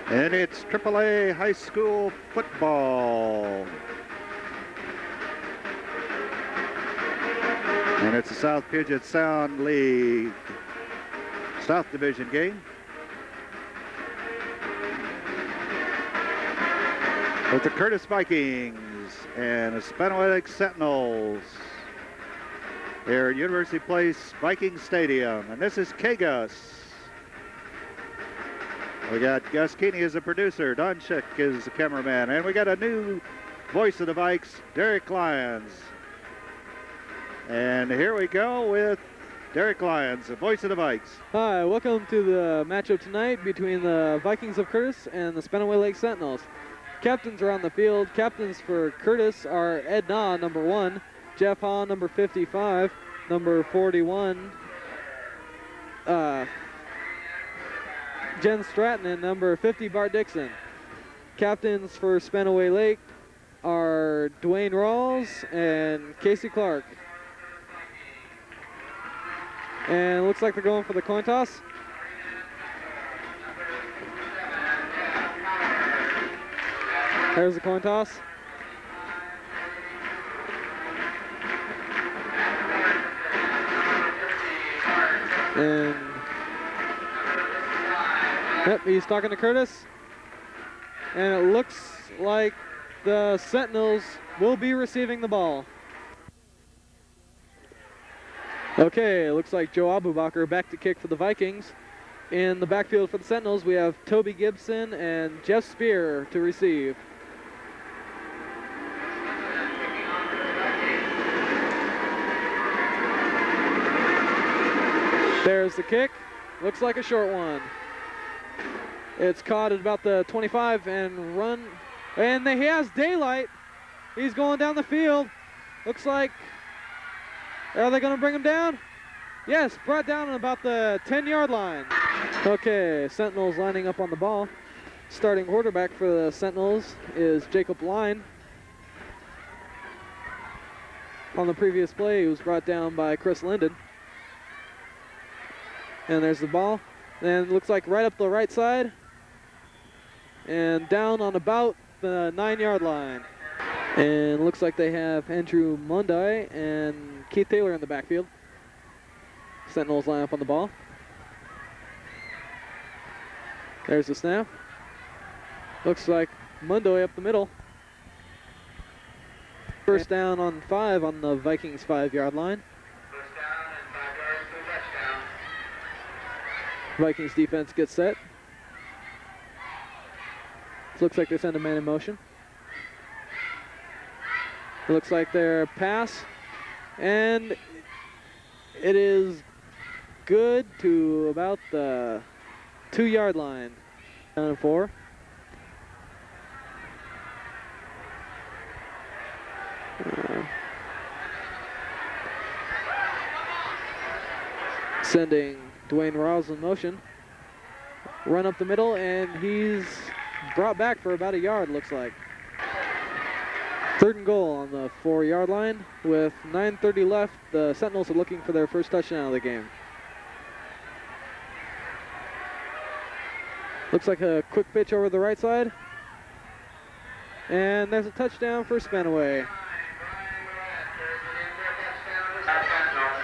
And it's AAA high school football. And it's a South Puget Sound League South Division game. With the Curtis Vikings and the Spanaway Lake Sentinels here at University Place Viking Stadium. And this is K-Gus. We got Gus Keeney as the producer, Don Schick is the cameraman, and we got a new voice of the Vikes, Derek Lyons. And here we go with Derek Lyons, the voice of the Vikes. Hi, welcome to the matchup tonight between the Vikings of Curtis and the Spanaway Lake Sentinels. Captains are on the field. Captains for Curtis are Ed Naw, number 1, Jeff Haw, number 55, number 41, Jen Stratton, and number 50, Bart Dixon. Captains for Spanaway Lake are Dwayne Rawls and Casey Clark. And it looks like they're going for the coin toss. There's the coin toss. And yep, he's talking to Curtis. And it looks like the Sentinels will be receiving the ball. Okay, it looks like Joe Abubakar back to kick for the Vikings. In the backfield for the Sentinels, we have Toby Gibson and Jeff Spear to receive. There's the kick. Looks like a short one. It's caught at about the 25 and run. And he has daylight. He's going down the field. Looks like, are they going to bring him down? Yes, brought down at about the 10-yard line. Okay, Sentinels lining up on the ball. Starting quarterback for the Sentinels is Jacob Line. On the previous play, he was brought down by Chris Linden. And there's the ball. And it looks like right up the right side. And down on about the 9-yard line. And looks like they have Andrew Munday and Keith Taylor in the backfield. Sentinels line up on the ball. There's the snap. Looks like Munday up the middle. First down on 5 on the Vikings 5-yard line. First down and 5 yards to a touchdown. Vikings defense gets set. Looks like they send a man in motion. It looks like their pass, and it is good to about the 2-yard line. Down and 4. Sending Dwayne Rawls in motion. Run up the middle, and he's brought back for about a yard, looks like. 3rd and goal on the 4-yard line. With 9:30 left, the Sentinels are looking for their first touchdown of the game. Looks like a quick pitch over the right side. And there's a touchdown for Spanaway.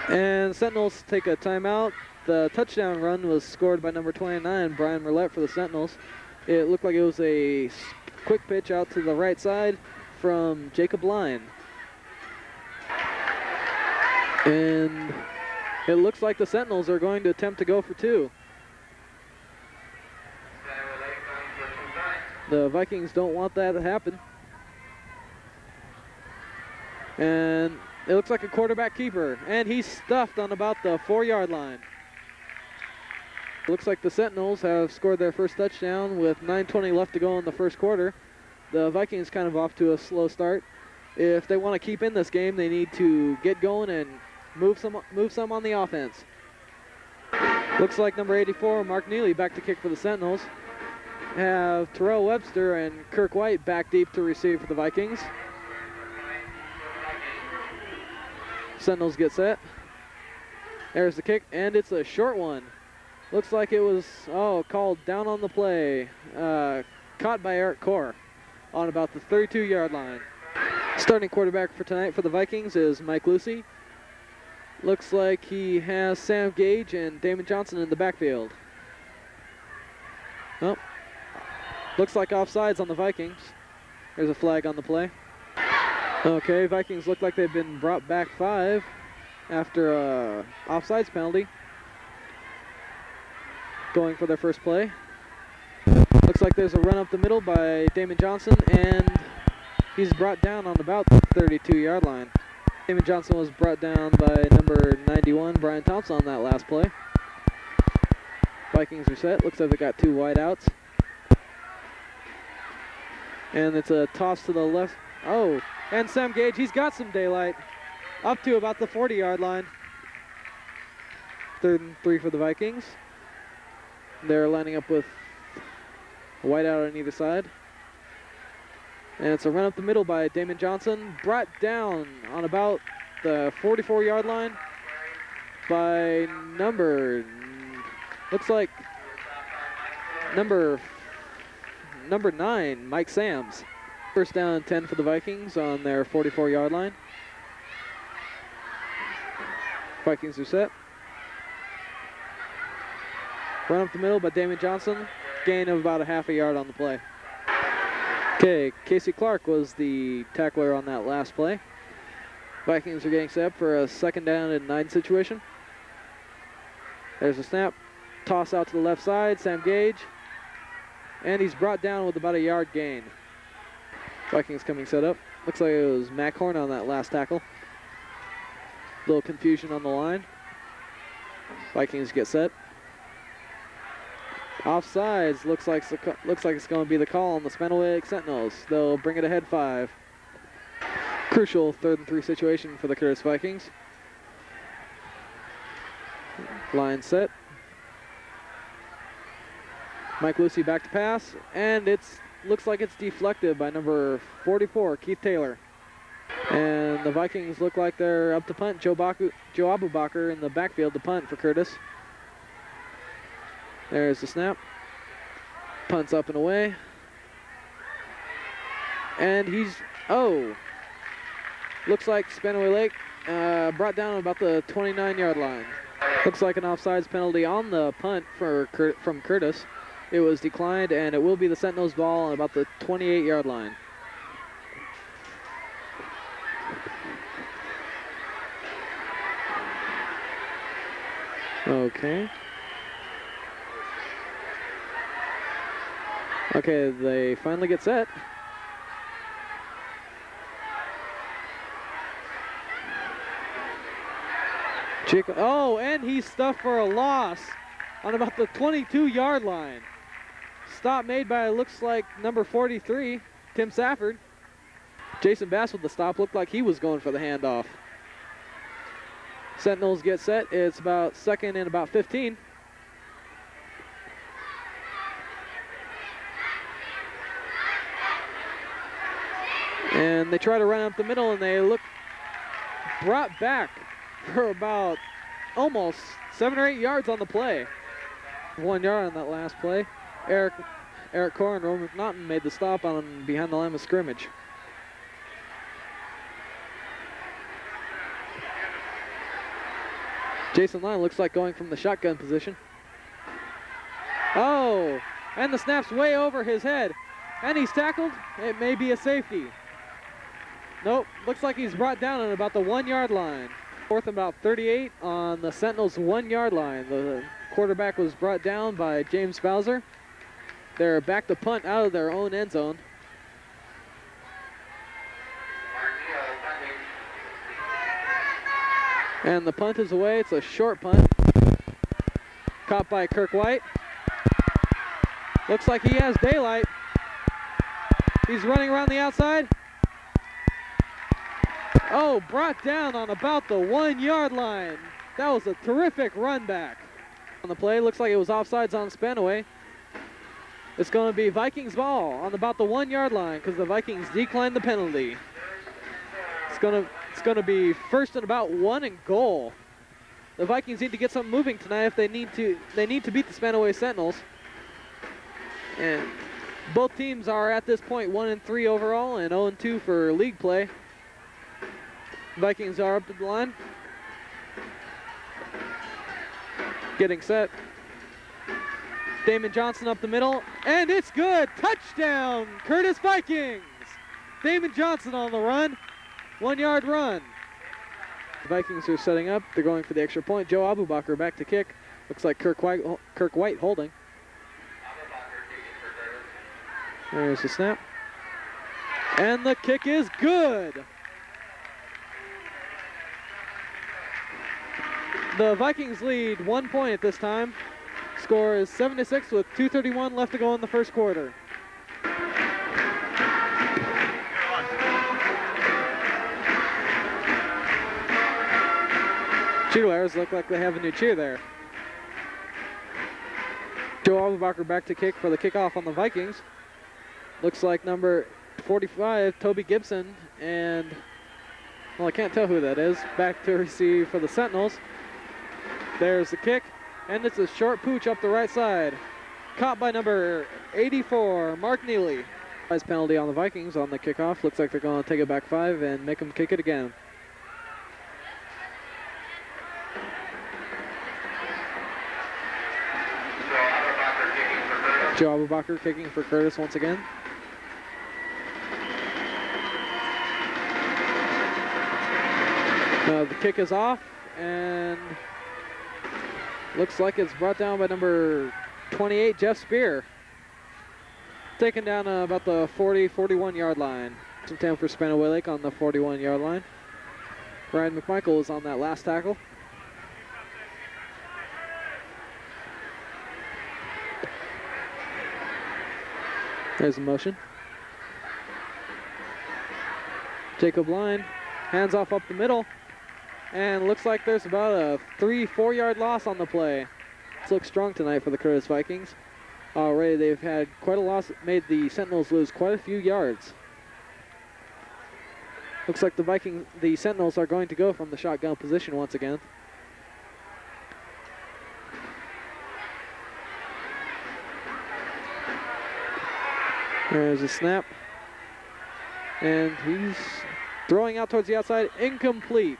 And Sentinels take a timeout. The touchdown run was scored by number 29, Brian Merlette, for the Sentinels. It looked like it was a quick pitch out to the right side from Jacob Line. And it looks like the Sentinels are going to attempt to go for 2. The Vikings don't want that to happen. And it looks like a quarterback keeper, and he's stuffed on about the 4-yard line. Looks like the Sentinels have scored their first touchdown with 9:20 left to go in the first quarter. The Vikings kind of off to a slow start. If they want to keep in this game, they need to get going and move some on the offense. Looks like number 84, Mark Neely, back to kick for the Sentinels. Have Terrell Webster and Kirk White back deep to receive for the Vikings. Sentinels get set. There's the kick, and it's a short one. Looks like it was, called down on the play. Caught by Eric Corr on about the 32-yard line. Starting quarterback for tonight for the Vikings is Mike Lucy. Looks like he has Sam Gage and Damon Johnson in the backfield. Oh, looks like offsides on the Vikings. There's a flag on the play. Okay, Vikings look like they've been brought back 5 after a offsides penalty. Going for their first play. Looks like there's a run up the middle by Damon Johnson, and he's brought down on about the 32-yard line. Damon Johnson was brought down by number 91, Brian Thompson, on that last play. Vikings are set. Looks like they got 2 wideouts. And it's a toss to the left. Oh, and Sam Gage, he's got some daylight. Up to about the 40-yard line. 3rd and 3 for the Vikings. They're lining up with a wideout on either side. And it's a run up the middle by Damon Johnson. Brought down on about the 44-yard line by looks like number 9, Mike Sams. First down and 10 for the Vikings on their 44-yard line. Vikings are set. Run up the middle by Damon Johnson. Gain of about a half a yard on the play. Okay, Casey Clark was the tackler on that last play. Vikings are getting set up for a 2nd down and 9 situation. There's a snap. Toss out to the left side, Sam Gage. And he's brought down with about a yard gain. Vikings coming set up. Looks like it was Mac Horn on that last tackle. Little confusion on the line. Vikings get set. Offsides, looks like it's going to be the call on the Spanaway Sentinels. They'll bring it ahead 5. Crucial 3rd and 3 situation for the Curtis Vikings. Line set. Mike Lucy back to pass, and looks like it's deflected by number 44, Keith Taylor. And the Vikings look like they're up to punt. Joe Abubakar in the backfield to punt for Curtis. There's the snap. Punts up and away. And looks like Spanaway Lake brought down about the 29-yard line. Looks like an offsides penalty on the punt from Curtis. It was declined, and it will be the Sentinels' ball on about the 28-yard line. Okay. Okay, they finally get set. Chico, and he's stuffed for a loss on about the 22-yard line. Stop made by, looks like, number 43, Tim Safford. Jason Bass with the stop. Looked like he was going for the handoff. Sentinels get set. It's about 2nd and about 15. And they try to run up the middle, and they look brought back for about almost 7 or 8 yards on the play. 1 yard on that last play. Eric Corr and Roman McNaughton made the stop on behind the line of scrimmage. Jason Lyon looks like going from the shotgun position. Oh, and the snap's way over his head. And he's tackled. It may be a safety. Nope, looks like he's brought down at about the 1 yard line. 4th and about 38 on the Sentinels' 1 yard line. The quarterback was brought down by James Bowser. They're back to punt out of their own end zone. And the punt is away. It's a short punt. Caught by Kirk White. Looks like he has daylight. He's running around the outside. Oh, brought down on about the 1 yard line. That was a terrific run back. On the play, looks like it was offsides on Spanaway. It's going to be Vikings ball on about the 1 yard line because the Vikings declined the penalty. It's going to be 1st and about 1 and goal the Vikings need to get something moving tonight if they need to beat the Spanaway Sentinels. And both teams are at this point 1-3 overall and 0-2 for league play. Vikings are up to the line. Getting set. Damon Johnson up the middle, and it's good. Touchdown, Curtis Vikings. Damon Johnson on the run. 1 yard run. The Vikings are setting up. They're going for the extra point. Joe Abubakar back to kick. Looks like Kirk White holding. There's the snap. And the kick is good. The Vikings lead 1 point at this time. Score is 7-6 with 2:31 left to go in the first quarter. Cheerleaders look like they have a new cheer there. Joe Abubakar back to kick for the kickoff on the Vikings. Looks like number 45, Toby Gibson, and, well, I can't tell who that is. Back to receive for the Sentinels. There's the kick, and it's a short pooch up the right side. Caught by number 84, Mark Neely. Nice penalty on the Vikings on the kickoff. Looks like they're going to take it back 5 and make them kick it again. Joe Abubakar kicking for Curtis once again. The kick is off, and looks like it's brought down by number 28, Jeff Spear. Taken down about the 40-41 yard line. Some time for Spanaway Lake on the 41 yard line. Brian McMichael is on that last tackle. There's the motion. Jacob Line, hands off up the middle. And looks like there's about a 3-4 yard loss on the play. This looks strong tonight for the Curtis Vikings. Already they've had quite a loss, made the Sentinels lose quite a few yards. Looks like the Sentinels are going to go from the shotgun position once again. There's a snap. And he's throwing out towards the outside, incomplete.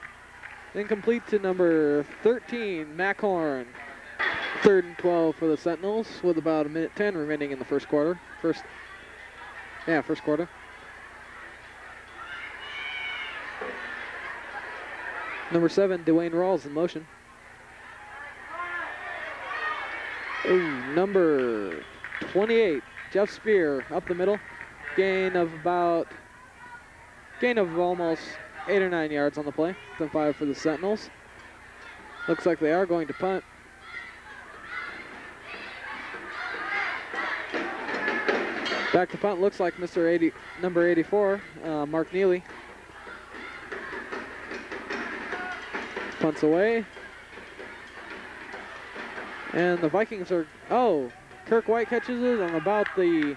Incomplete to number 13, Mac Horn. 3rd and 12 for the Sentinels with about 1:10 remaining in the first quarter. First quarter. Number 7, Dwayne Rawls in motion. Ooh, number 28, Jeff Spear up the middle. Gain of almost 8 or 9 yards on the play. 5 for the Sentinels. Looks like they are going to punt. Back to punt looks like number 84, Mark Neely. Punts away. And the Vikings are, Kirk White catches it on about the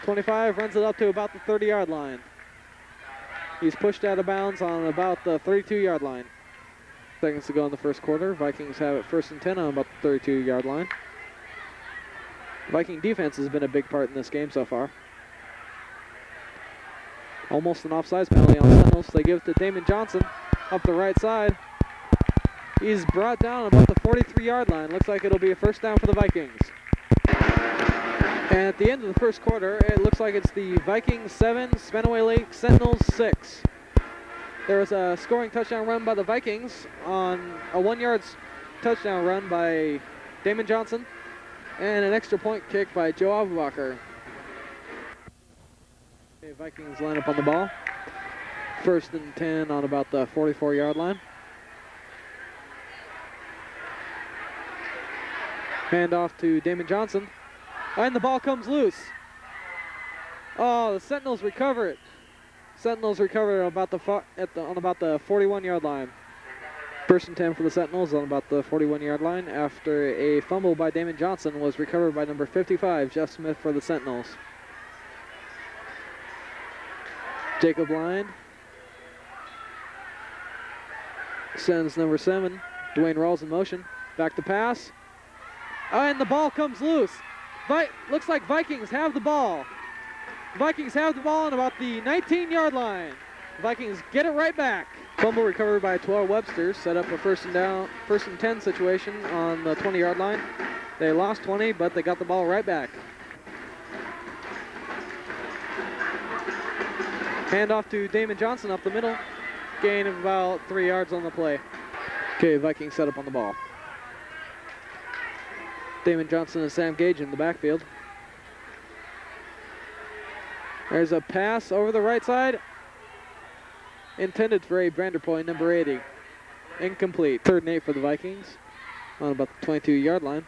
25, runs it up to about the 30 yard line. He's pushed out of bounds on about the 32 yard line. Seconds to go in the first quarter. Vikings have it 1st and 10 on about the 32 yard line. Viking defense has been a big part in this game so far. Almost an offsides penalty on the Sentinels. They give it to Damon Johnson up the right side. He's brought down about the 43 yard line. Looks like it'll be a first down for the Vikings. And at the end of the first quarter, it looks like it's the Vikings 7, Spanaway Lake Sentinels 6. There was a scoring touchdown run by the Vikings on a 1 yard touchdown run by Damon Johnson and an extra point kick by Joe Abubakar. Okay, Vikings line up on the ball. 1st and 10 on about the 44 yard line. Hand off to Damon Johnson. And the ball comes loose. Oh, the Sentinels recover it. Sentinels recover on about the 41 yard line. 1st and 10 for the Sentinels on about the 41 yard line after a fumble by Damon Johnson was recovered by number 55, Jeff Smith for the Sentinels. Jacob Line sends number 7, Dwayne Rawls in motion. Back to pass. And the ball comes loose. Looks like Vikings have the ball. Vikings have the ball on about the 19-yard line. Vikings get it right back. Fumble recovered by Terrell Webster. Set up a first and 10 situation on the 20-yard line. They lost 20, but they got the ball right back. Hand off to Damon Johnson up the middle. Gain of about 3 yards on the play. Okay, Vikings set up on the ball. Damon Johnson and Sam Gage in the backfield. There's a pass over the right side. Intended for Abe Vanderpoy, number 80. Incomplete. 3rd and 8 for the Vikings on about the 22-yard line.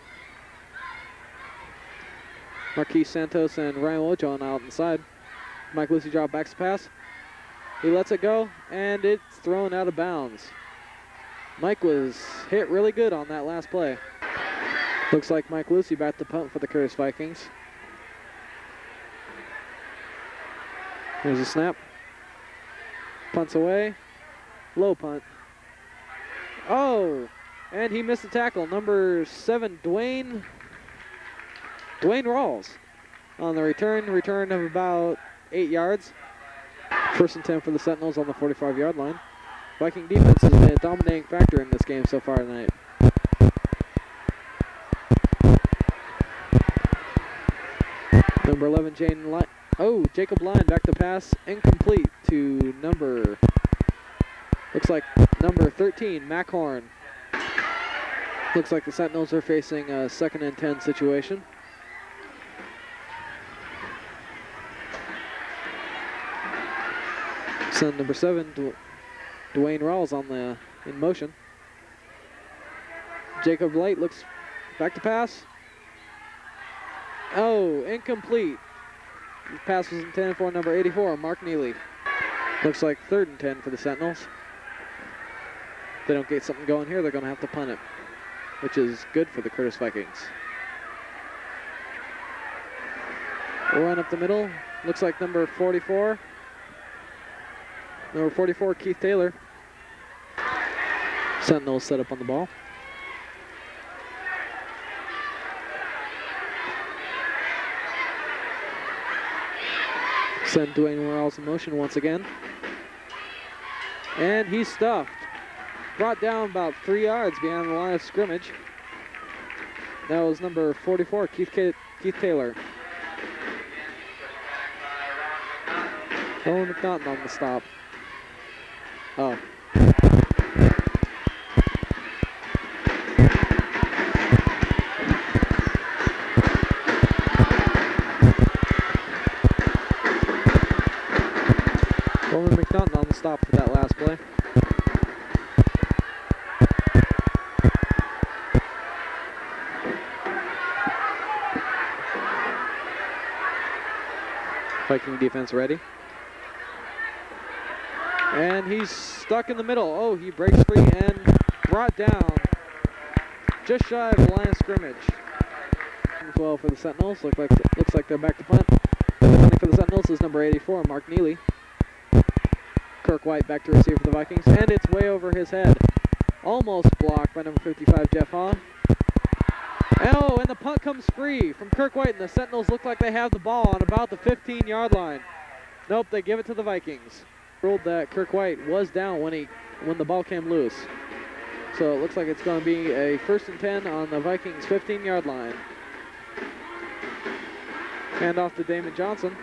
Marquise Santos and Ryan Wojon out inside. Mike Lucy drop backs the pass. He lets it go, and it's thrown out of bounds. Mike was hit really good on that last play. Looks like Mike Lucy back to punt for the Curtis Vikings. Here's a snap. Punts away. Low punt. Oh, and he missed the tackle. Number 7, Dwayne Rawls on the return of about 8 yards. 1st and 10 for the Sentinels on the 45-yard line. Viking defense has been a dominating factor in this game so far tonight. Number 11, Jacob Line back to pass, incomplete to looks like number 13, Mac Horn. Looks like the Sentinels are facing a 2nd and 10 situation. Send number 7, Dwayne Rawls in motion. Jacob Light looks back to pass. Oh, incomplete. The pass was intended for number 84, Mark Neely. Looks like 3rd and 10 for the Sentinels. If they don't get something going here, they're going to have to punt it, which is good for the Curtis Vikings. Run up the middle. Looks like number 44. Number 44, Keith Taylor. Sentinels set up on the ball. Send Dwayne Rawls in motion once again. And he's stuffed. Brought down about 3 yards behind the line of scrimmage. That was number 44, Keith Taylor. Owen McNaughton on the stop. Oh. Owen McNaughton on the stop for that last play. Viking defense ready. And he's stuck in the middle. Oh, he breaks free and brought down just shy of the line of scrimmage. 12 for the Sentinels. Looks like they're back to punt. Punting for the Sentinels is number 84, Mark Neely. Kirk White back to receive for the Vikings, and it's way over his head. Almost blocked by number 55, Jeff Hahn. Oh, and the punt comes free from Kirk White, and the Sentinels look like they have the ball on about the 15-yard line. Nope, they give it to the Vikings. Ruled that Kirk White was down when the ball came loose. So it looks like it's going to be a 1st and 10 on the Vikings 15-yard line. Hand off to Damon Johnson.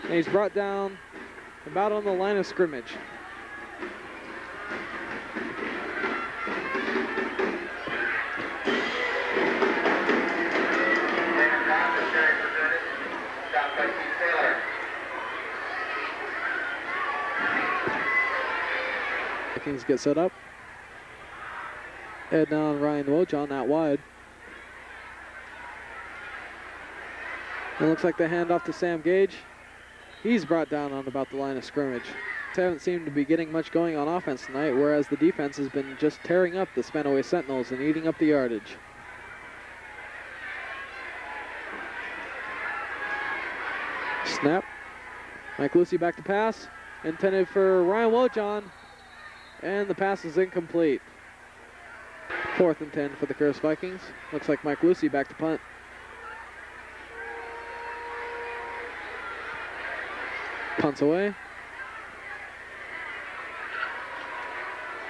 And he's brought down about on the line of scrimmage. Vikings get set up. Head down Ryan Wojon out wide. It looks like they hand off to Sam Gage. He's brought down on about the line of scrimmage. They haven't seemed to be getting much going on offense tonight, whereas the defense has been just tearing up the Spanaway Sentinels and eating up the yardage. Snap. Mike Lucy back to pass. Intended for Ryan Wojon. And the pass is incomplete. 4th and 10 for the Curtis Vikings. Looks like Mike Lucy back to punt. Punts away.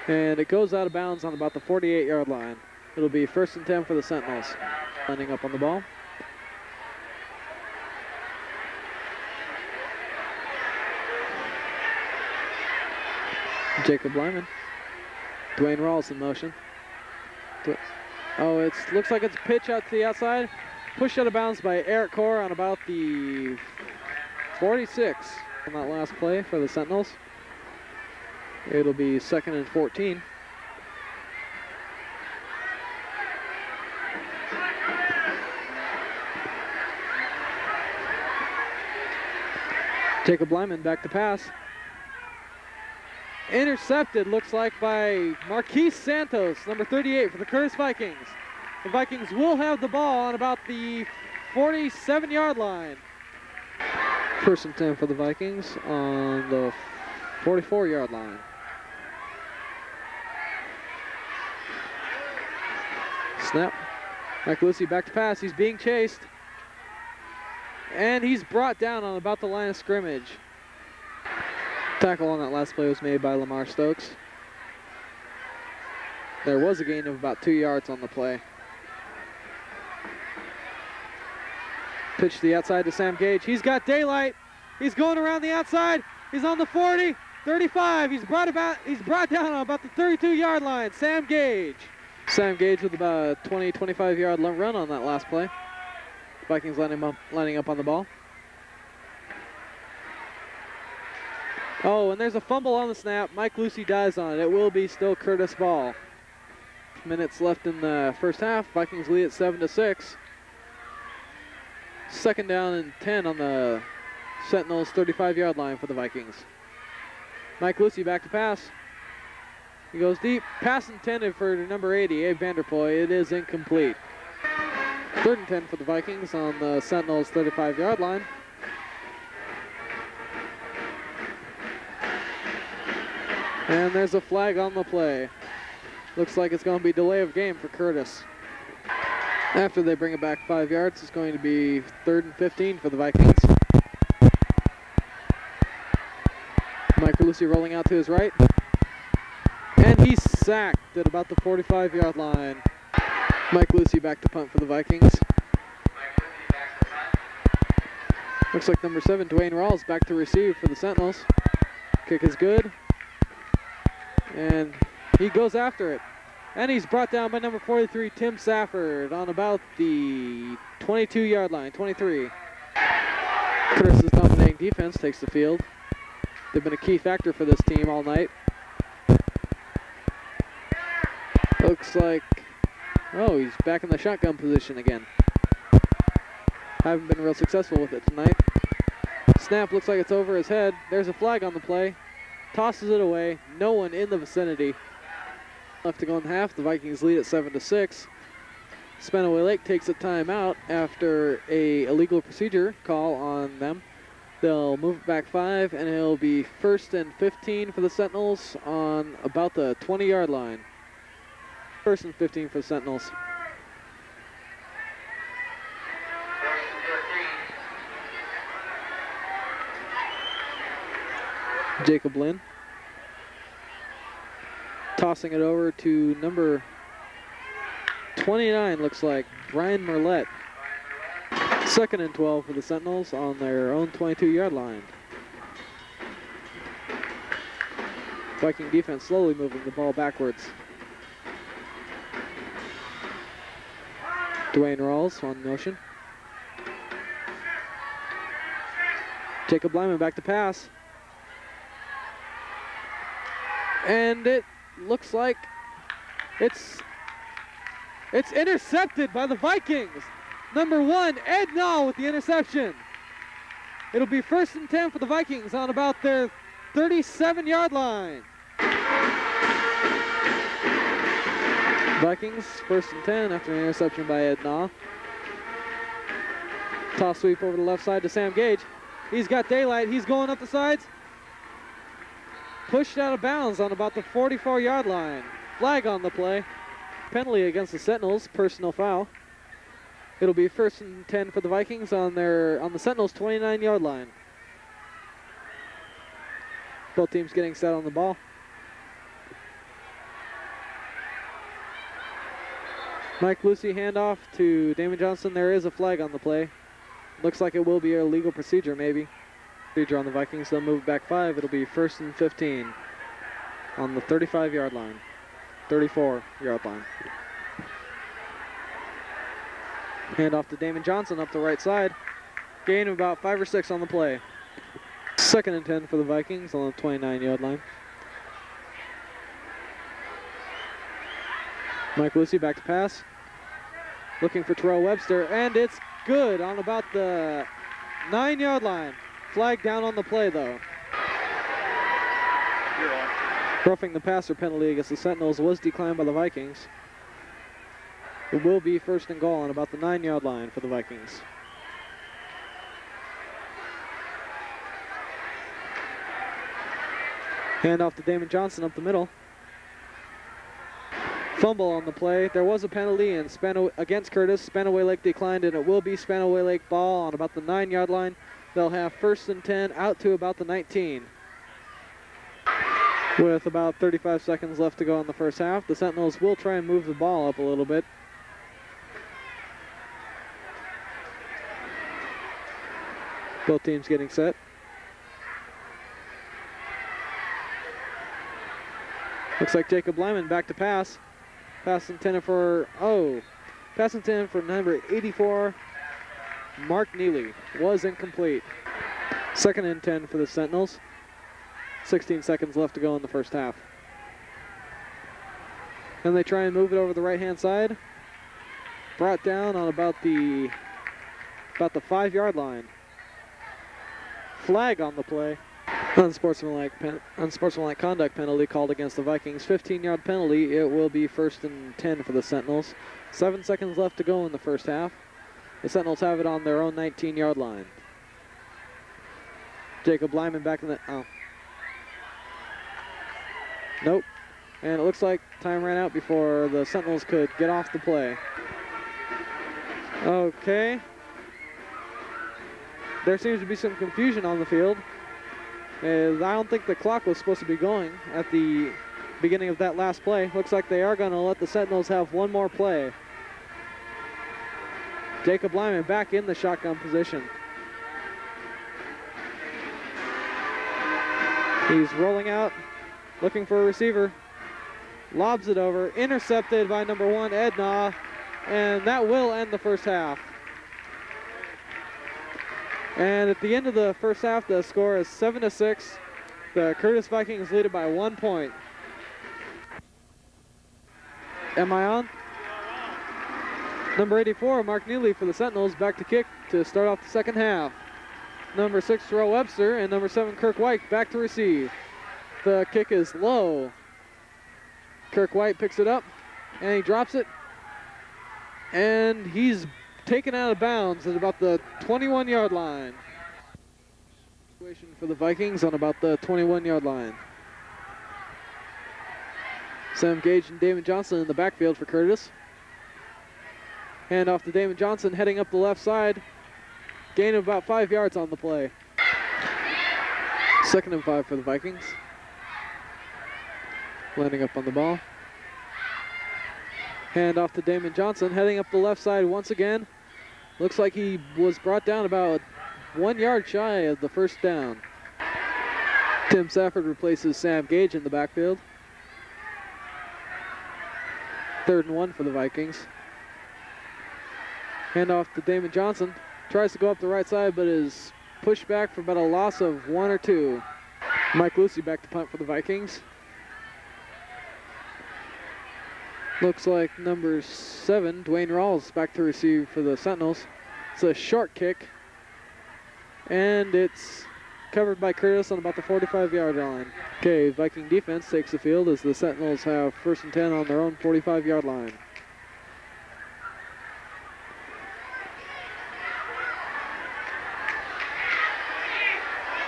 And it goes out of bounds on about the 48-yard line. It'll be 1st and 10 for the Sentinels. Lining up on the ball. Jacob Lyman. Dwayne Rawls in motion. Oh, it looks like it's a pitch out to the outside. Pushed out of bounds by Eric Core on about the 46 on that last play for the Sentinels. It'll be 2nd and 14. Jacob Lyman back to pass. Intercepted, looks like, by Marquise Santos, number 38 for the Curtis Vikings. The Vikings will have the ball on about the 47-yard line. 1st and 10 for the Vikings on the 44-yard line. Snap. Mike Lucy back to pass. He's being chased. And he's brought down on about the line of scrimmage. Tackle on that last play was made by Lamar Stokes. There was a gain of about 2 yards on the play. Pitch to the outside to Sam Gage. He's got daylight. He's going around the outside. He's on the 40, 35. He's brought down on about the 32-yard line. Sam Gage. Sam Gage with about a 20, 25-yard run on that last play. Vikings lining up on the ball. Oh, and there's a fumble on the snap. Mike Lucy dives on it. It will be still Curtis ball. Minutes left in the first half. Vikings lead at 7-6. 2nd down and 10 on the Sentinels 35-yard line for the Vikings. Mike Lucy back to pass. He goes deep. Pass intended for number 80, Abe Vanderpoy. It is incomplete. 3rd and 10 for the Vikings on the Sentinels 35-yard line. And there's a flag on the play. Looks like it's going to be delay of game for Curtis. After they bring it back 5 yards, it's going to be 3rd and 15 for the Vikings. Mike Lucy rolling out to his right. And he's sacked at about the 45-yard line. Mike Lucy back to punt for the Vikings. Looks like number 7, Dwayne Rawls, back to receive for the Sentinels. Kick is good. And he goes after it. And he's brought down by number 43, Tim Safford, on about the 22-yard line, 23. Curtis's dominating defense takes the field. They've been a key factor for this team all night. Looks like, oh, he's back in the shotgun position again. Haven't been real successful with it tonight. Snap looks like it's over his head. There's a flag on the play. Tosses it away. No one in the vicinity. Left to go in half. The Vikings lead at 7-6. Spanaway Lake takes a timeout after a illegal procedure call on them. They'll move it back 5, and it'll be 1st and 15 for the Sentinels on about the 20-yard line. 1st and 15 for the Sentinels. Jacob Lynn. Tossing it over to number 29, looks like, Brian Merlette. 2nd and 12 for the Sentinels on their own 22-yard line. Viking defense slowly moving the ball backwards. Dwayne Rawls on motion. Jacob Lyman back to pass. And it looks like it's intercepted by the Vikings. Number 1, Ed Nall with the interception. It'll be 1st and 10 for the Vikings on about their 37-yard line. Vikings 1st and 10 after an interception by Ed Nall. Toss sweep over the left side to Sam Gage. He's got daylight. He's going up the sides. Pushed out of bounds on about the 44-yard line. Flag on the play. penalty against the Sentinels, personal foul. It'll be 1st and 10 for the Vikings on the Sentinels' 29-yard line. Both teams getting set on the ball. Mike Lucy handoff to Damon Johnson. There is a flag on the play. Looks like it will be a legal procedure, maybe. Procedure on the Vikings. They'll move back 5. It'll be 1st and 15 on the 35-yard line, 34-yard line. Handoff to Damon Johnson up the right side. Gain of about 5 or 6 on the play. 2nd and 10 for the Vikings on the 29-yard line. Mike Lucy back to pass. Looking for Terrell Webster, and it's good on about the 9-yard line. Flag down on the play, though. Roughing the passer penalty against the Sentinels was declined by the Vikings. It will be 1st and goal on about the 9-yard line for the Vikings. Handoff to Damon Johnson up the middle. Fumble on the play. There was a penalty against Curtis. Spanaway Lake declined, and it will be Spanaway Lake ball on about the 9-yard line. They'll have 1st and 10 out to about the 19. With about 35 seconds left to go in the first half, the Sentinels will try and move the ball up a little bit. Both teams getting set. Looks like Jacob Lyman back to pass. Pass intended for number 84, Mark Neely. Was incomplete. 2nd and 10 for the Sentinels. 16 seconds left to go in the first half. And they try and move it over the right-hand side. Brought down on about the 5-yard line. Flag on the play. Unsportsmanlike conduct penalty called against the Vikings. 15-yard penalty. It will be 1st and 10 for the Sentinels. 7 seconds left to go in the first half. The Sentinels have it on their own 19-yard line. Jacob Lyman back in the... Oh. Nope. And it looks like time ran out before the Sentinels could get off the play. Okay. There seems to be some confusion on the field. I don't think the clock was supposed to be going at the beginning of that last play. Looks like they are going to let the Sentinels have one more play. Jacob Lyman back in the shotgun position. He's rolling out, looking for a receiver. Lobs it over, intercepted by number 1, Edna, and that will end the first half. And at the end of the first half, the score is 7-6. The Curtis Vikings lead it by 1 point. Am I on? Number 84, Mark Neely for the Sentinels, back to kick to start off the second half. Number 6, Terrell Webster, and number 7, Kirk White, back to receive. The kick is low. Kirk White picks it up, and he drops it. And he's taken out of bounds at about the 21-yard line. Situation for the Vikings on about the 21-yard line. Sam Gage and Damon Johnson in the backfield for Curtis. Hand off to Damon Johnson, heading up the left side. Gain of about 5 yards on the play. 2nd and 5 for the Vikings. Landing up on the ball. Hand off to Damon Johnson, heading up the left side once again. Looks like he was brought down about 1 yard shy of the first down. Tim Safford replaces Sam Gage in the backfield. 3rd and 1 for the Vikings. Hand off to Damon Johnson. Tries to go up the right side, but is pushed back for about a loss of 1 or 2. Mike Lucy back to punt for the Vikings. Looks like number 7, Dwayne Rawls, back to receive for the Sentinels. It's a short kick, and it's covered by Curtis on about the 45-yard line. Okay, Viking defense takes the field as the Sentinels have 1st and 10 on their own 45-yard line.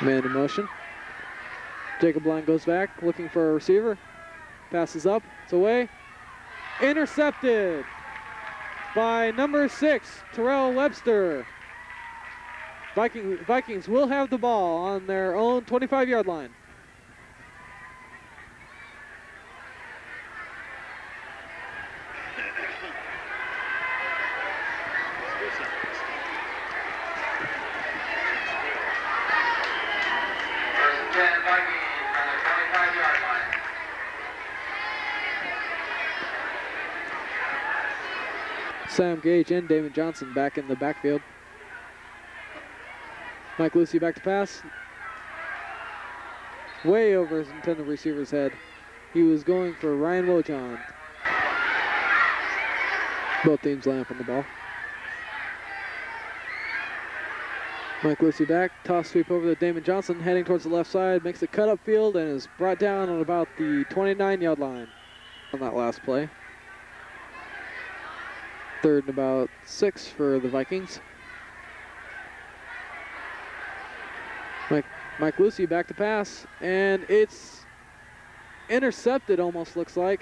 Man in motion. Jacob Line goes back, looking for a receiver. Passes up, it's away. Intercepted by number 6, Terrell Webster. Vikings will have the ball on their own 25-yard line. Sam Gage and Damon Johnson back in the backfield. Mike Lucy back to pass. Way over his intended receiver's head. He was going for Ryan Wojon. Both teams line up on the ball. Mike Lucy back, toss sweep over to Damon Johnson, heading towards the left side, makes a cut up field and is brought down on about the 29-yard line on that last play. 3rd and about 6 for the Vikings. Mike Lucy back to pass, and it's intercepted, almost looks like.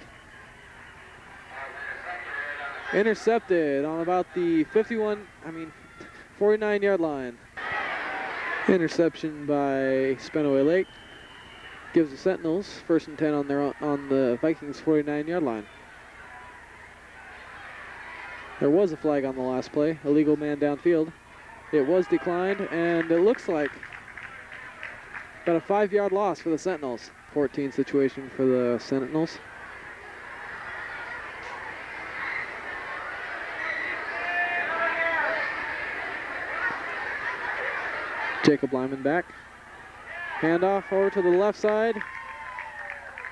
Intercepted on about the 49-yard line. Interception by Spanaway Lake gives the Sentinels 1st and 10 on the Vikings 49-yard line. There was a flag on the last play, illegal man downfield. It was declined, and it looks like about a 5-yard loss for the Sentinels. 14 situation for the Sentinels. Jacob Lyman back. Handoff over to the left side.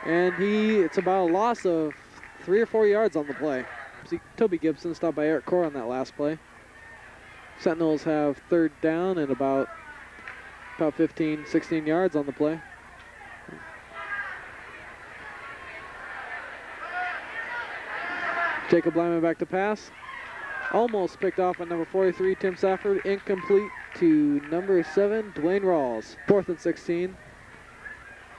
And it's about a loss of 3 or 4 yards on the play. Toby Gibson stopped by Eric Core on that last play. Sentinels have 3rd down and about 15, 16 yards on the play. Jacob Lyman back to pass. Almost picked off by number 43, Tim Safford. Incomplete to number 7, Dwayne Rawls. 4th and 16.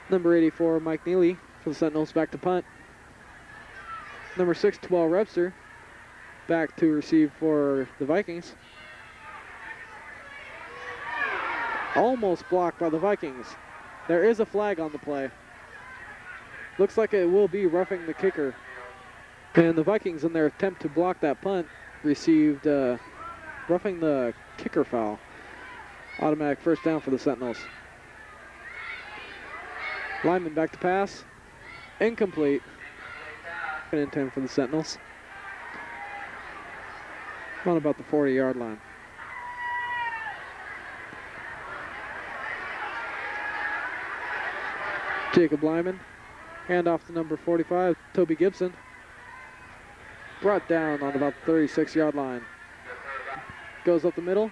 Number 84, Mike Neely for the Sentinels back to punt. Number 6, Terrell Webster back to receive for the Vikings. Almost blocked by the Vikings. There is a flag on the play. Looks like it will be roughing the kicker. And the Vikings, in their attempt to block that punt, received roughing the kicker foul. Automatic 1st down for the Sentinels. Lyman back to pass. Incomplete. 2nd and 10 for the Sentinels. On about the 40-yard line. Jacob Lyman. Handoff to number 45, Toby Gibson. Brought down on about the 36-yard line. Goes up the middle.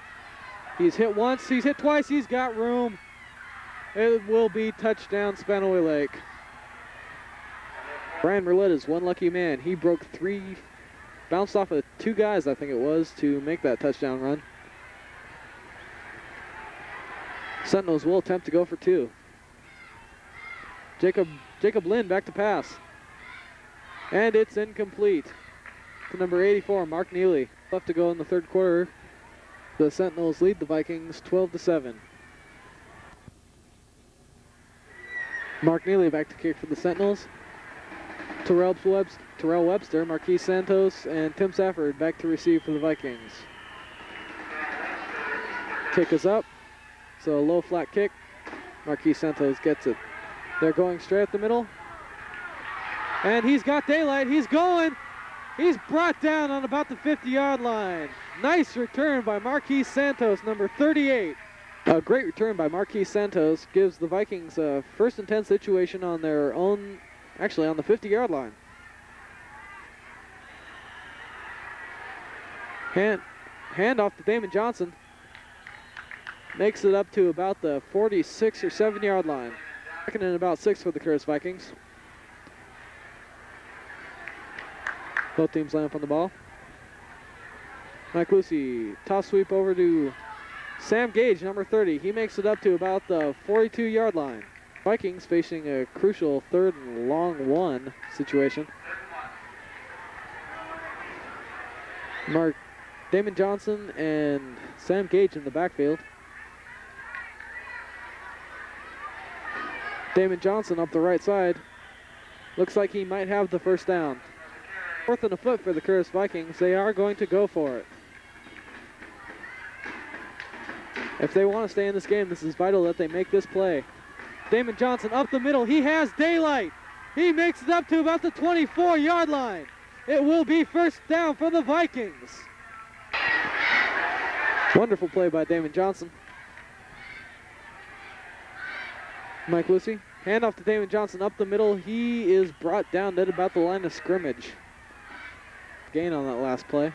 He's hit once, he's hit twice, he's got room. It will be touchdown Spanaway Lake. Brian Merlett is one lucky man. He broke 3, bounced off of 2 guys, I think it was, to make that touchdown run. Sentinels will attempt to go for 2. Jacob Lynn back to pass. And it's incomplete to number 84, Mark Neely. Left to go in the 3rd quarter. The Sentinels lead the Vikings 12-7. Mark Neely back to kick for the Sentinels. Terrell Webster, Marquise Santos, and Tim Safford back to receive for the Vikings. Kick is up. So a low flat kick. Marquise Santos gets it. They're going straight up the middle. And he's got daylight. He's going. He's brought down on about the 50-yard line. Nice return by Marquise Santos, number 38. A great return by Marquise Santos gives the Vikings a 1st and 10 situation on their own, actually on the 50-yard line. Hand off to Damon Johnson. Makes it up to about the 46 or 7-yard line. 2nd and about 6 for the Curtis Vikings. Both teams line up on the ball. Mike Lucy, toss sweep over to Sam Gage, number 30. He makes it up to about the 42-yard line. Vikings facing a crucial 3rd and long 1 situation. Mark Damon Johnson and Sam Gage in the backfield. Damon Johnson up the right side. Looks like he might have the first down. 4th and a foot for the Curtis Vikings. They are going to go for it. If they want to stay in this game, this is vital that they make this play. Damon Johnson up the middle. He has daylight. He makes it up to about the 24-yard line. It will be first down for the Vikings. Wonderful play by Damon Johnson. Mike Lucy, handoff to Damon Johnson up the middle. He is brought down at about the line of scrimmage. Gain on that last play.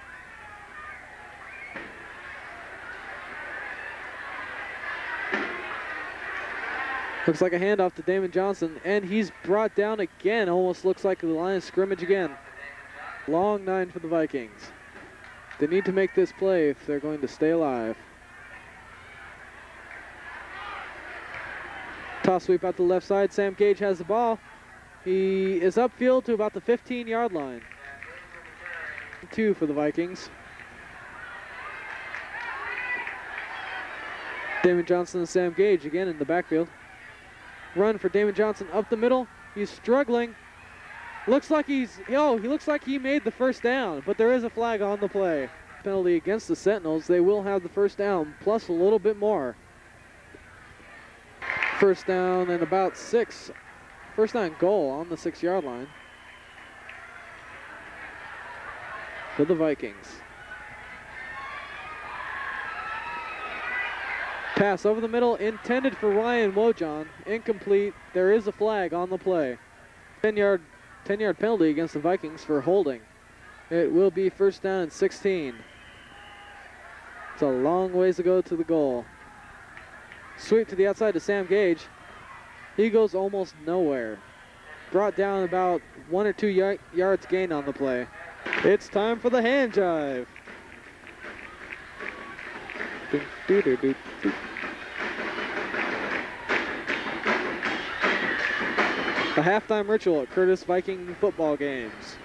Looks like a handoff to Damon Johnson, and he's brought down again. Almost looks like the line of scrimmage again. Long 9 for the Vikings. They need to make this play if they're going to stay alive. Toss sweep out the left side. Sam Gage has the ball. He is upfield to about the 15-yard line. 2 for the Vikings. Damon Johnson and Sam Gage again in the backfield. Run for Damon Johnson up the middle. He's struggling. Looks like he looks like he made the first down, but there is a flag on the play. Penalty against the Sentinels. They will have the first down plus a little bit more. First down and about 6. First down goal on the 6-yard line for the Vikings. Pass over the middle intended for Ryan Wojon. Incomplete. There is a flag on the play. 10-yard penalty against the Vikings for holding. It will be first down and 16. It's a long ways to go to the goal. Sweep to the outside to Sam Gage. He goes almost nowhere. Brought down about 1 or 2 yards gain on the play. It's time for the hand jive. The halftime ritual at Curtis Viking football games.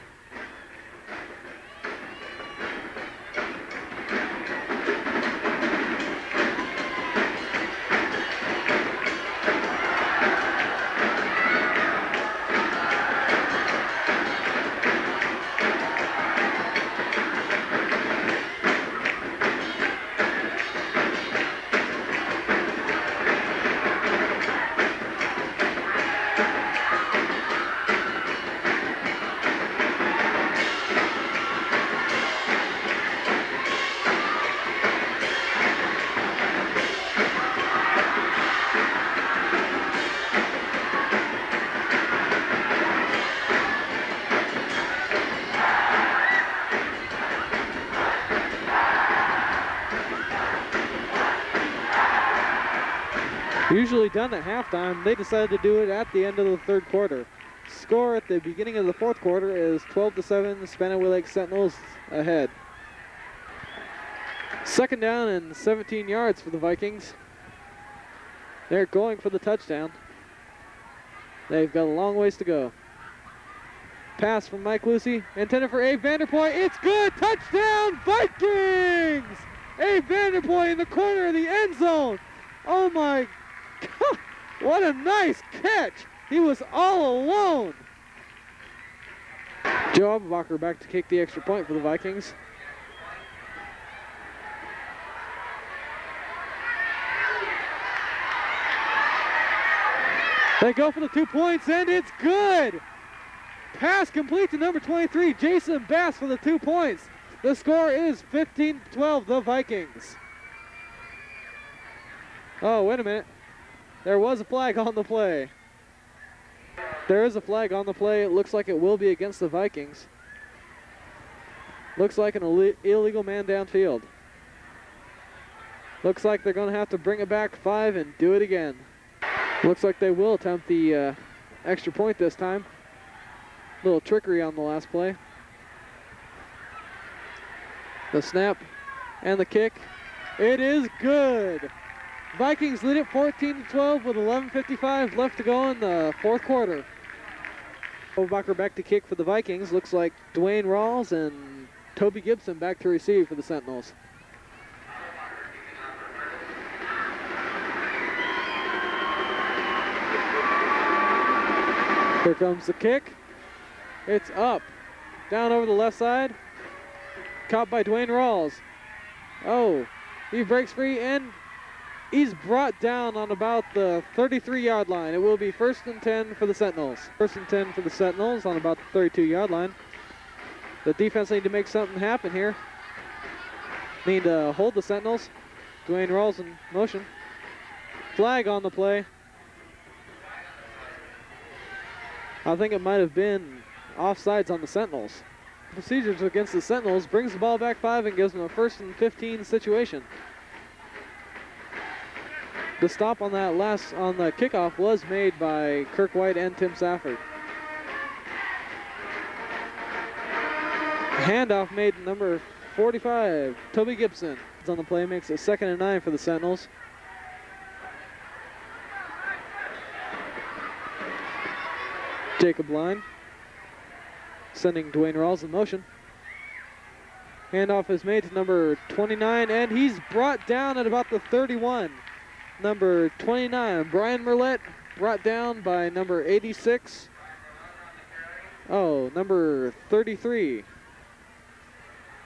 Usually done at halftime, they decided to do it at the end of the 3rd quarter. Score at the beginning of the 4th quarter is 12-7, Spanaway Lake Sentinels ahead. 2nd down and 17 yards for the Vikings. They're going for the touchdown. They've got a long ways to go. Pass from Mike Lucy, intended for Abe Vanderpoy. It's good, touchdown Vikings! Abe Vanderpoy in the corner of the end zone. Oh my God, what a nice catch. He was all alone. Joe Abubaker back to kick the extra point for the Vikings. They go for the 2 points and it's good. Pass complete to number 23, Jason Bass for the 2 points. The score is 15-12, the Vikings. Oh, wait a minute. There was a flag on the play. There is a flag on the play. It looks like it will be against the Vikings. Looks like an illegal man downfield. Looks like they're going to have to bring it back 5 and do it again. Looks like they will attempt the extra point this time. Little trickery on the last play. The snap and the kick. It is good. Vikings lead it 14-12 with 11:55 left to go in the 4th quarter. Abubaker back to kick for the Vikings. Looks like Dwayne Rawls and Toby Gibson back to receive for the Sentinels. Here comes the kick. It's up. Down over the left side. Caught by Dwayne Rawls. Oh, he breaks free and he's brought down on about the 33-yard line. It will be 1st and 10 for the Sentinels. 1st and 10 for the Sentinels on about the 32-yard line. The defense need to make something happen here. Need to hold the Sentinels. Dwayne Rawls in motion. Flag on the play. I think it might have been offsides on the Sentinels. Procedures against the Sentinels brings the ball back 5 and gives them a 1st and 15 situation. The stop on that on the kickoff was made by Kirk White and Tim Safford. Handoff made number 45, Toby Gibson. On the play, makes it 2nd and 9 for the Sentinels. Jacob Line sending Dwayne Rawls in motion. Handoff is made to number 29, and he's brought down at about the 31. Number 29, Brian Merlette, brought down by number 86. Oh, number 33.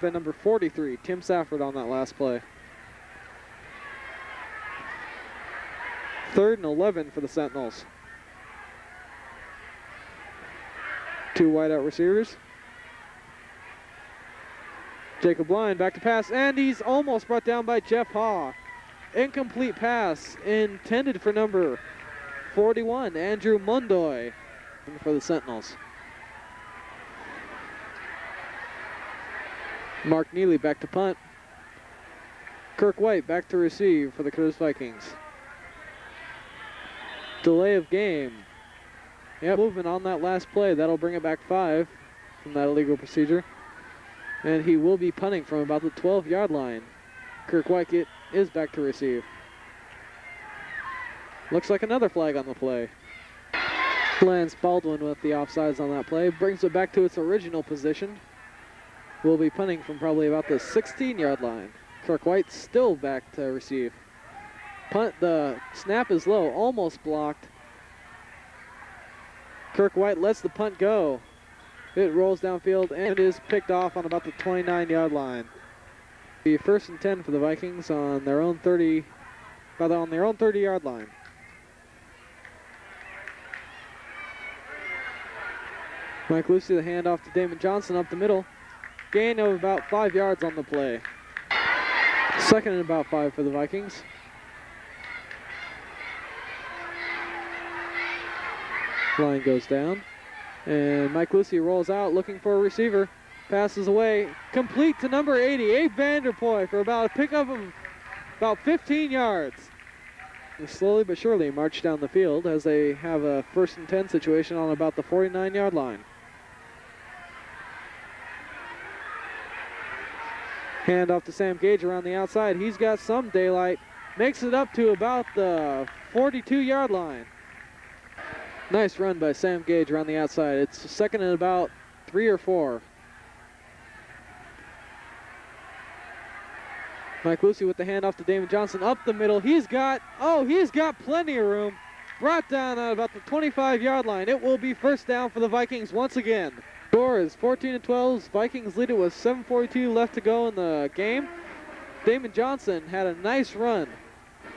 Then number 43, Tim Safford on that last play. 3rd and 11 for the Sentinels. 2 wideout receivers. Jacob Line back to pass, and he's almost brought down by Jeff Haw. Incomplete pass intended for number 41, Andrew Mundoy, for the Sentinels. Mark Neely back to punt. Kirk White back to receive for the Curtis Vikings. Delay of game. Yep, movement on that last play. That'll bring it back 5 from that illegal procedure. And he will be punting from about the 12-yard line. Kirk White is back to receive. Looks like another flag on the play. Lance Baldwin with the offsides on that play. Brings it back to its original position. Will be punting from probably about the 16-yard line. Kirk White still back to receive. Punt, the snap is low, almost blocked. Kirk White lets the punt go. It rolls downfield and it is picked off on about the 29-yard line. The 1st and 10 for the Vikings on their own 30-yard line. Mike Lucy, the handoff to Damon Johnson up the middle. Gain of about 5 yards on the play. 2nd and about 5 for the Vikings. Line goes down. And Mike Lucy rolls out looking for a receiver. Passes away. Complete to number 80, Abe Vanderpoy, for about a pickup of about 15 yards. They slowly but surely march down the field as they have a 1st and 10 situation on about the 49-yard line. Hand off to Sam Gage around the outside. He's got some daylight. Makes it up to about the 42-yard line. Nice run by Sam Gage around the outside. It's 2nd and about 3 or 4. Mike Lucy with the handoff to Damon Johnson up the middle. He's got plenty of room. Brought down at about the 25-yard line. It will be 1st down for the Vikings once again. Score is 14-12. Vikings lead it with 7:42 left to go in the game. Damon Johnson had a nice run.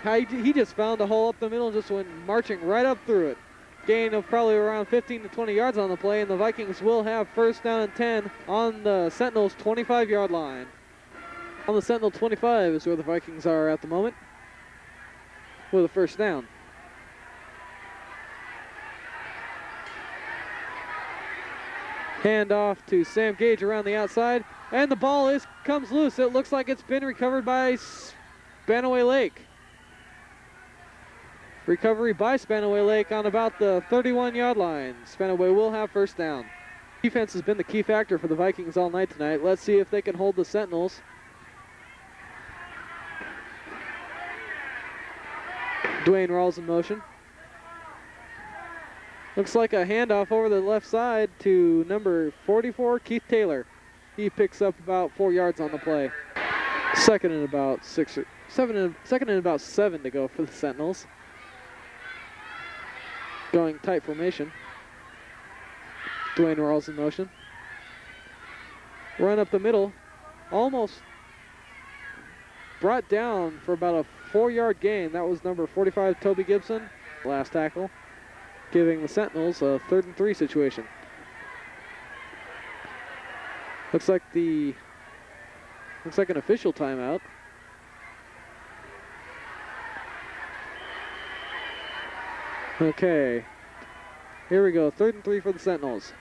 He just found a hole up the middle and just went marching right up through it. Gain of probably around 15 to 20 yards on the play, and the Vikings will have 1st down and 10 on the Sentinels' 25-yard line. On the Sentinel 25 is where the Vikings are at the moment with a 1st down. Hand off to Sam Gage around the outside, and the ball comes loose. It looks like it's been recovered by Spanaway Lake. Recovery by Spanaway Lake on about the 31-yard line. Spanaway will have 1st down. Defense has been the key factor for the Vikings all night tonight. Let's see if they can hold the Sentinels. Dwayne Rawls in motion. Looks like a handoff over the left side to number 44, Keith Taylor. He picks up about 4 yards on the play. Second and about 7 to go for the Sentinels. Going tight formation. Dwayne Rawls in motion. Run up the middle. Almost brought down for about a 4-yard gain. That was number 45, Toby Gibson. Last tackle, giving the Sentinels a 3rd and 3 situation. Looks like an official timeout. Okay, here we go. 3rd and 3 for the Sentinels.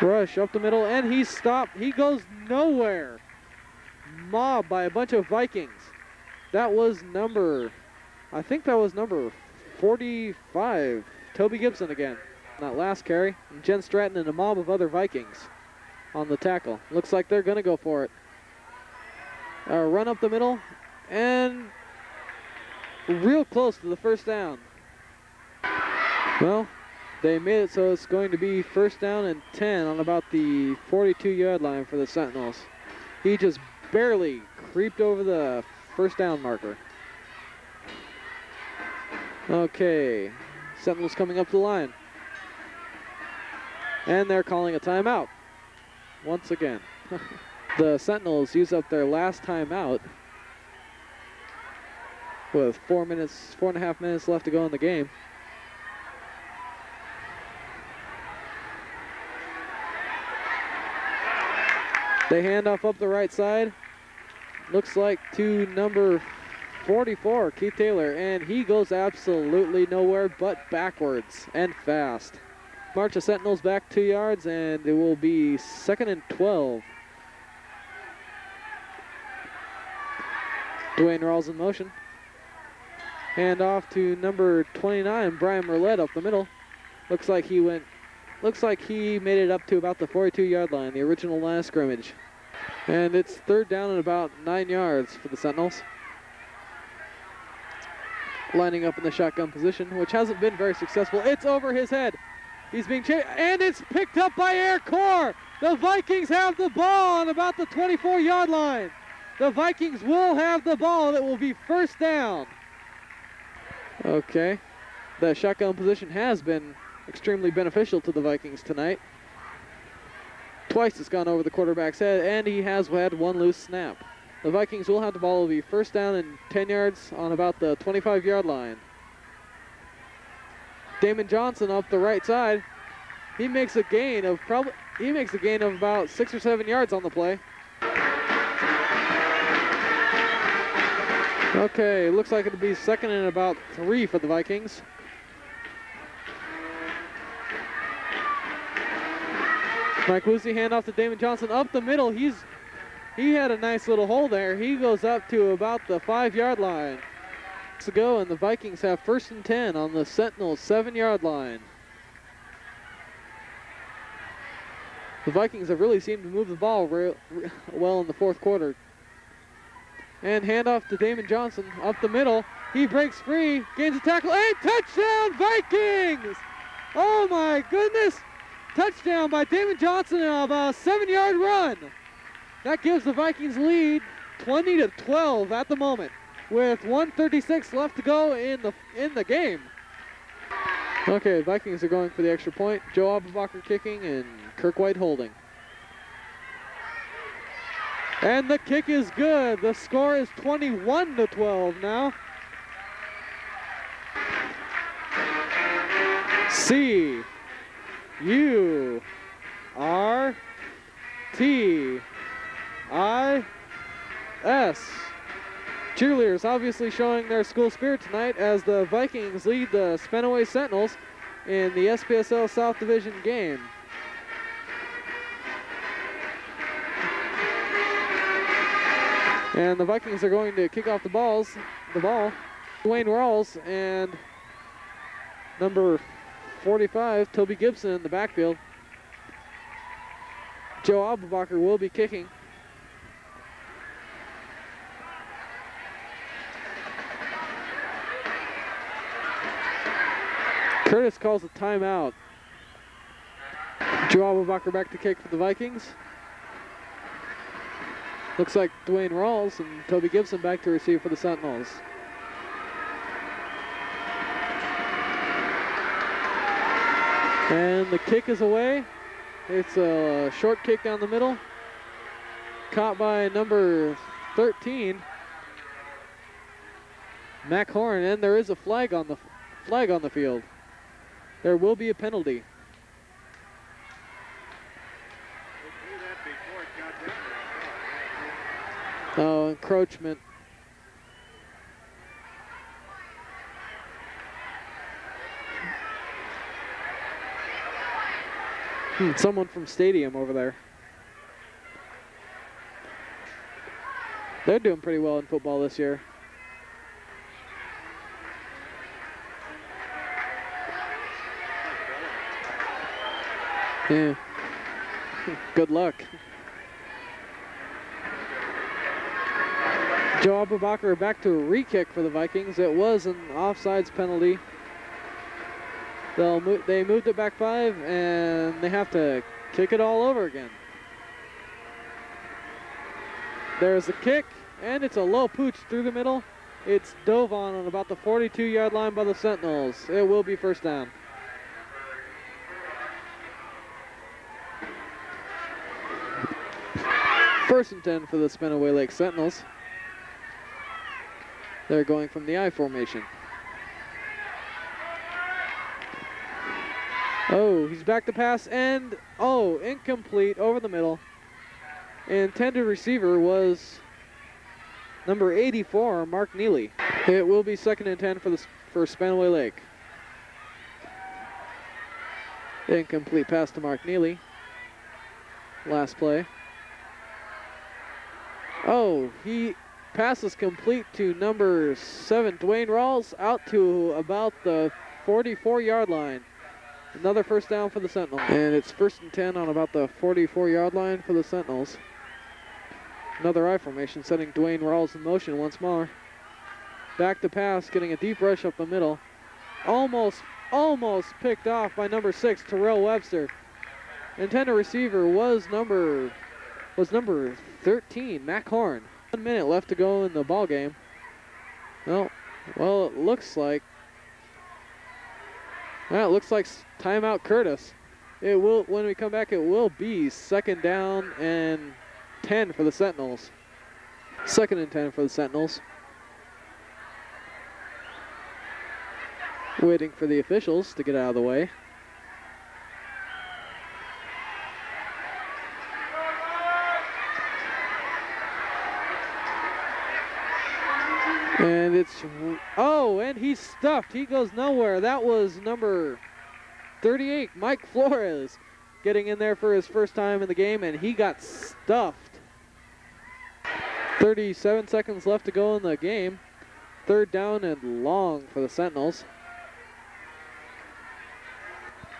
Rush up the middle, and he's stopped. He goes nowhere. Mobbed by a bunch of Vikings. That was I think that was number 45, Toby Gibson again. That last carry, and Jen Stratton and a mob of other Vikings on the tackle. Looks like they're going to go for it. Run up the middle, and real close to the first down. Well, they made it, so it's going to be 1st down and 10 on about the 42-yard line for the Sentinels. He just barely creeped over the 1st down marker. Okay, Sentinels coming up the line. And they're calling a timeout once again. The Sentinels use up their last timeout with 4.5 minutes left to go in the game. They hand off up the right side. Looks like to number 44, Keith Taylor, and he goes absolutely nowhere but backwards and fast. March the Sentinels back 2 yards, and it will be 2nd and 12. Dwayne Rawls in motion. Hand off to number 29, Brian Merlette up the middle. Looks like he made it up to about the 42-yard line, the original line of scrimmage. And it's 3rd down and about 9 yards for the Sentinels. Lining up in the shotgun position, which hasn't been very successful. It's over his head. He's being chased, and it's picked up by Air Corps. The Vikings have the ball on about the 24-yard line. The Vikings will have the ball. It will be 1st down. Okay. The shotgun position has been extremely beneficial to the Vikings tonight. Twice it's gone over the quarterback's head, and he has had 1 loose snap. The Vikings will have the ball. It will be 1st down and 10 yards on about the 25-yard line. Damon Johnson up the right side. He makes a gain of about 6 or 7 yards on the play. Okay, looks like it'll be 2nd and about 3 for the Vikings. Mike Lucy handoff to Damon Johnson up the middle. He had a nice little hole there. He goes up to about the 5-yard line. To go, and the Vikings have 1st and 10 on the Sentinels 7-yard line. The Vikings have really seemed to move the ball well in the 4th quarter. And handoff to Damon Johnson up the middle. He breaks free, gains a tackle, and touchdown Vikings! Oh my goodness! Touchdown by Damon Johnson of a 7-yard run. That gives the Vikings lead 20-12 at the moment, with 1:36 left to go in the game. Okay, Vikings are going for the extra point. Joe Abubaker kicking and Kirk White holding. And the kick is good. The score is 21-12 now. C-U-R-T-I-S. Cheerleaders obviously showing their school spirit tonight as the Vikings lead the Spanaway Sentinels in the SPSL South Division game. And the Vikings are going to kick off the ball. Dwayne Rawls and number 45, Toby Gibson in the backfield. Joe Abubaker will be kicking. Curtis calls a timeout. Joe Abubakar back to kick for the Vikings. Looks like Dwayne Rawls and Toby Gibson back to receive for the Sentinels. And the kick is away. It's a short kick down the middle. Caught by number 13, Mac Horn, and there is a flag on the field. There will be a penalty. Oh, encroachment. Someone from Stadium over there. They're doing pretty well in football this year. Yeah. Good luck. Joe Abubakar back to a re-kick for the Vikings. It was an offsides penalty. They moved it back 5, and they have to kick it all over again. There's the kick, and it's a low pooch through the middle. It's dove on about the 42-yard line by the Sentinels. It will be first down. First and 10 for the Spanaway Lake Sentinels. They're going from the I formation. Oh, he's back to pass, and incomplete over the middle. Intended receiver was number 84, Mark Neely. It will be second and 10 for Spanaway Lake. Incomplete pass to Mark Neely. Last play. Oh, he passes complete to number 7, Dwayne Rawls, out to about the 44-yard line. Another first down for the Sentinels. And it's first and 10 on about the 44-yard line for the Sentinels. Another I formation, setting Dwayne Rawls in motion once more. Back to pass, getting a deep rush up the middle. Almost picked off by number 6, Terrell Webster. Intended receiver was number 13, Mac Horn. 1 minute left to go in the ball game. Well, it looks like timeout Curtis. It will, when we come back, it will be second down and 10 for the Sentinels. Second and 10 for the Sentinels. Waiting for the officials to get out of the way. And and he's stuffed. He goes nowhere. That was number 38, Mike Flores, getting in there for his first time in the game, and he got stuffed. 37 seconds left to go in the game. Third down and long for the Sentinels.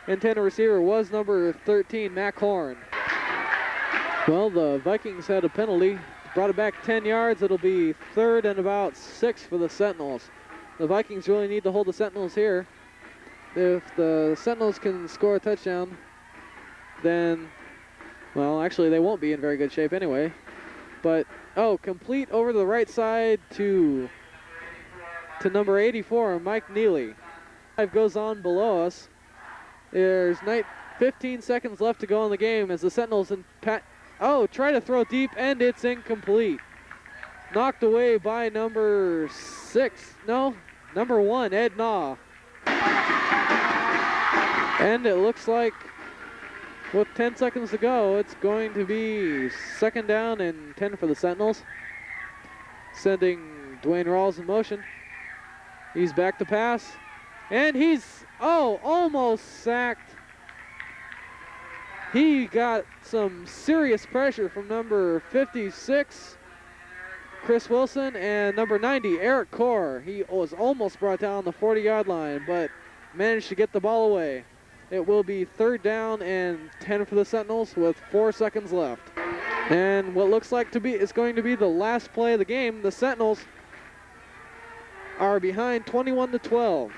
Intended receiver was number 13, Mac Horn. Well, the Vikings had a penalty. Brought it back 10 yards. It'll be third and about 6 for the Sentinels. The Vikings really need to hold the Sentinels here. If the Sentinels can score a touchdown, then, well, actually they won't be in very good shape anyway. But, complete over to the right side to number 84, Mike Neely. 5 goes on below us. There's 15 seconds left to go in the game as the Sentinels try to throw deep, and it's incomplete. Knocked away by number 1, Ed Naw. And it looks like with 10 seconds to go, it's going to be second down and 10 for the Sentinels. Sending Dwayne Rawls in motion. He's back to pass. And he's, almost sacked. He got some serious pressure from number 56, Chris Wilson, and number 90, Eric Core. He was almost brought down the 40-yard line, but managed to get the ball away. It will be third down and 10 for the Sentinels with 4 seconds left. And what looks like is going to be the last play of the game. The Sentinels are behind 21-12.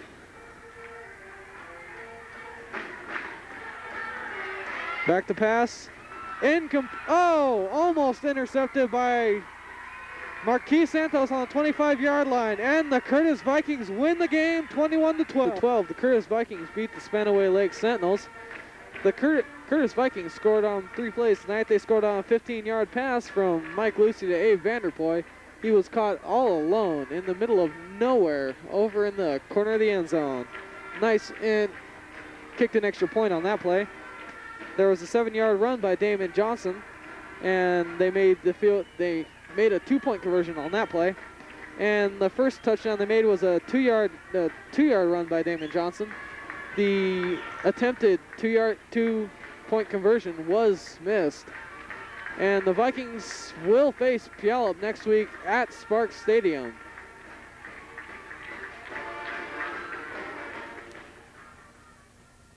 Back to pass. Almost intercepted by Marquis Santos on the 25-yard line, and the Curtis Vikings win the game 21-12. The Curtis Vikings beat the Spanaway Lake Sentinels. The Curtis Vikings scored on 3 plays tonight. They scored on a 15-yard pass from Mike Lucy to Abe Vanderpoy. He was caught all alone in the middle of nowhere over in the corner of the end zone. Nice, and kicked an extra point on that play. There was a 7-yard run by Damon Johnson, and they made a 2-point conversion on that play. And the first touchdown they made was a 2-yard run by Damon Johnson. The attempted 2-point conversion was missed. And the Vikings will face Puyallup next week at Sparks Stadium.